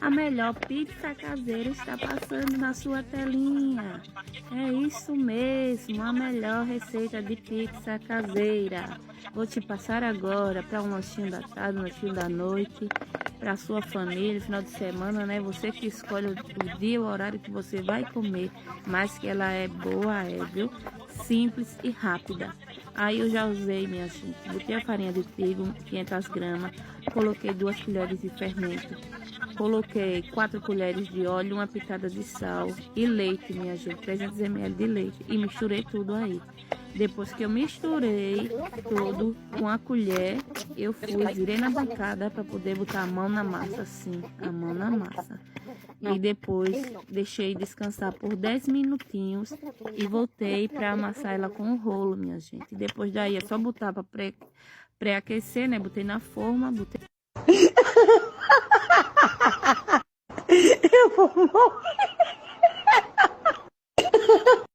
A melhor pizza caseira está passando na sua telinha. É isso mesmo, a melhor receita de pizza caseira. Vou te passar agora para um lanchinho da tarde, um lanchinho da noite, para sua família, final de semana, né? Você que escolhe o dia, o horário que você vai comer, mas que ela é boa, viu? Simples e rápida. Aí eu já usei, minha gente, botei a farinha de trigo, 500 gramas, coloquei 2 colheres de fermento, coloquei 4 colheres de óleo, uma pitada de sal e leite, minha gente, 300 ml de leite, e misturei tudo aí. Depois que eu misturei tudo com a colher, eu fui, virei na bancada para poder botar a mão na massa, assim, a mão na massa. E depois deixei descansar por 10 minutinhos e voltei para amassar ela com o rolo, minha gente. Depois daí é só botar para pré-aquecer, né? Botei na forma, botei... Eu vou morrer.